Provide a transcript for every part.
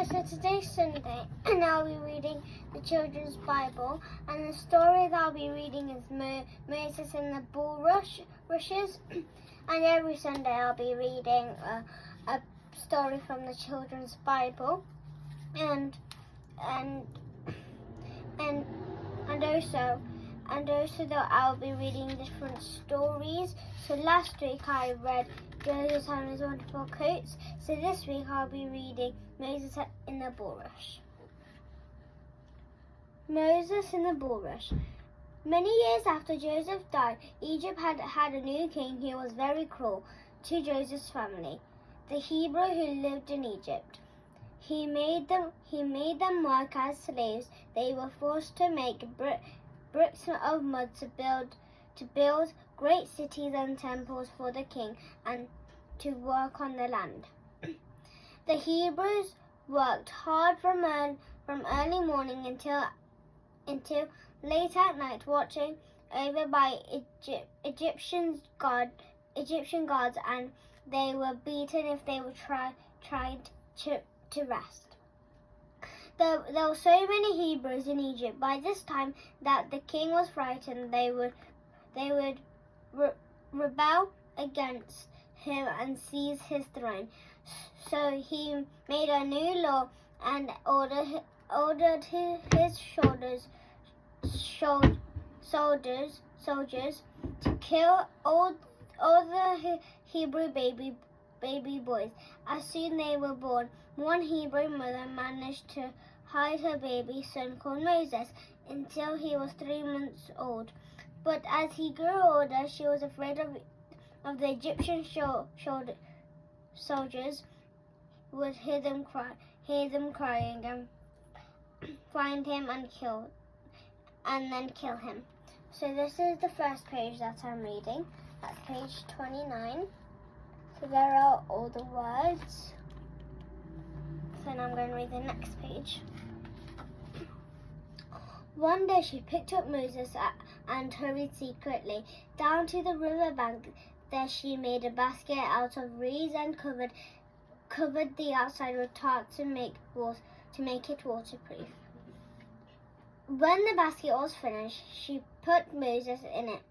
So today's Sunday, and I'll be reading the children's Bible, and the story that I'll be reading is Moses and the bulrushes. And every Sunday I'll be reading a story from the children's Bible, and also that I'll be reading different stories. So last week I read Moses and his wonderful coats. So this week I'll be reading Moses in the bulrush. Moses in the bulrush. Many years after Joseph died, Egypt had a new king who was very cruel to Joseph's family, the Hebrew who lived in Egypt. He made them work as slaves. They were forced to make bricks of mud to build great cities and temples for the king and to work on the land. The Hebrews worked hard from early morning until late at night, watching over by Egyptian guards, and they were beaten if they tried to rest. There were so many Hebrews in Egypt by this time that the king was frightened they would rebel against him and seize his throne. So he made a new law and ordered his soldiers to kill all the Hebrew baby boys. As soon as they were born, one Hebrew mother managed to hide her baby son called Moses until he was 3 months old. But as he grew older, she was afraid of the Egyptian soldiers would hear them crying and find him and then kill him. So this is the first page that I'm reading. That's page 29. So there are all the words. So now I'm going to read the next page. One day she picked up Moses and hurried secretly down to the river bank. There she made a basket out of reeds and covered the outside with tarp to make it waterproof. When the basket was finished, she put Moses in it.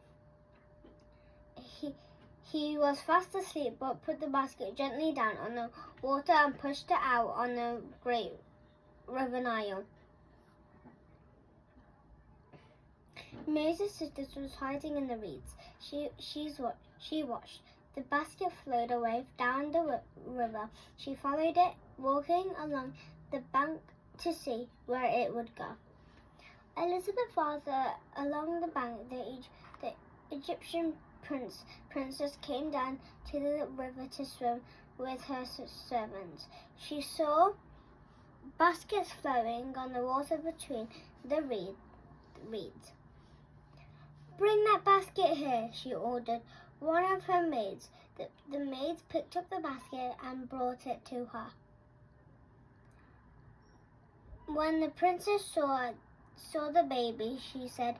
He was fast asleep, but put the basket gently down on the water and pushed it out on the great river Nile. Moses' sister was hiding in the reeds. She watched. The basket flowed away down the river. She followed it, walking along the bank to see where it would go. A little bit farther along the bank, the Egyptian princess came down to the river to swim with her servants. She saw baskets flowing on the water between the reeds. "Bring that basket here," she ordered one of her maids. The maids picked up the basket and brought it to her. When the princess saw the baby, she said,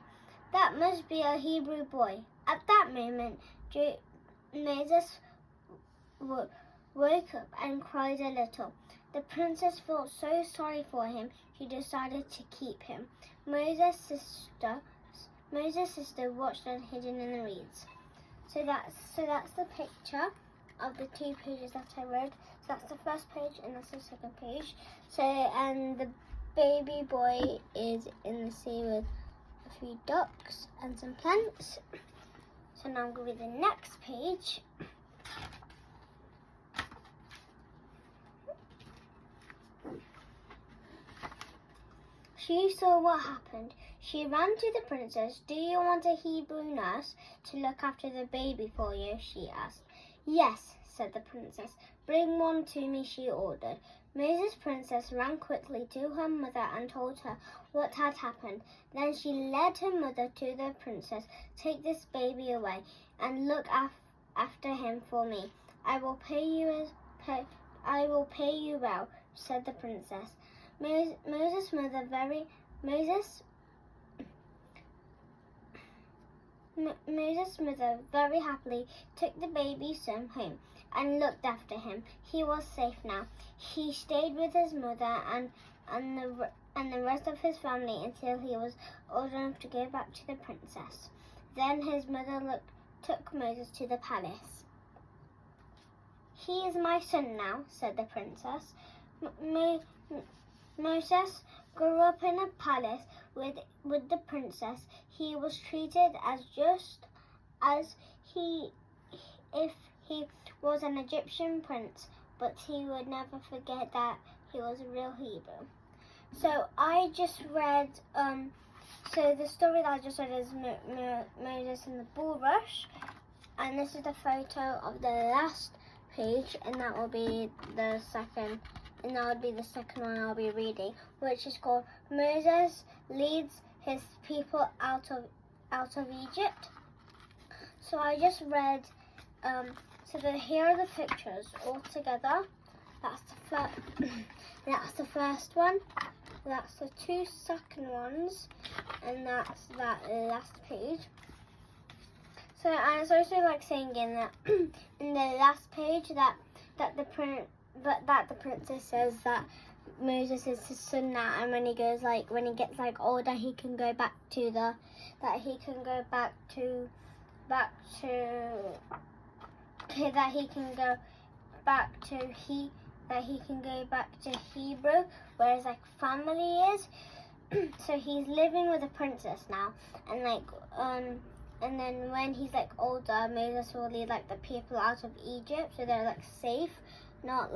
"That must be a Hebrew boy." At that moment, Moses woke up and cried a little. The princess felt so sorry for him, she decided to keep him. Moses' sister watched and hidden in the reeds. So that's the picture of the 2 pages that I read. So that's the first page and that's the second page. So and the baby boy is in the sea with a few ducks and some plants. So now I'm going to read the next page. She saw what happened. She ran to the princess. "Do you want a Hebrew nurse to look after the baby for you?" she asked. "Yes," said the princess. "Bring one to me," she ordered. Moses' princess ran quickly to her mother and told her what had happened. Then she led her mother to the princess. "Take this baby away and look after him for me. I will pay you well," said the princess. Moses' mother very happily took the baby son home. and looked after him. He was safe now. He stayed with his mother and the rest of his family until he was old enough to go back to the princess. Then his mother took Moses to the palace. "He is my son now," said the princess. Moses grew up in a palace with the princess. He was treated as just as if he was an Egyptian prince, but he would never forget that he was a real Hebrew. So I just read, so the story that I just read is Moses and the bulrush, and this is the photo of the last page, and that will be the second, and that would be the second one I'll be reading, which is called Moses Leads His People Out of Egypt. So I just read, here are the pictures all together. That's the first one. That's the two second ones, and that's that last page. So and it's also like saying in that in the last page that the princess says that Moses is his son now, and when he gets older, he can go back to Hebrew, whereas like family is. So he's living with a princess now, and then when he's like older, Moses will lead like the people out of Egypt, so they're like safe, not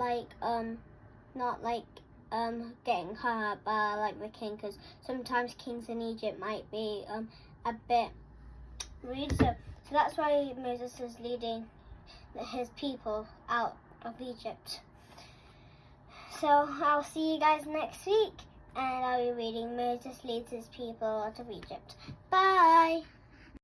getting hurt by like the king, because sometimes kings in Egypt might be a bit rude. So that's why Moses is leading his people out of Egypt. So I'll see you guys next week, and I'll be reading Moses Leads His People Out of Egypt. Bye!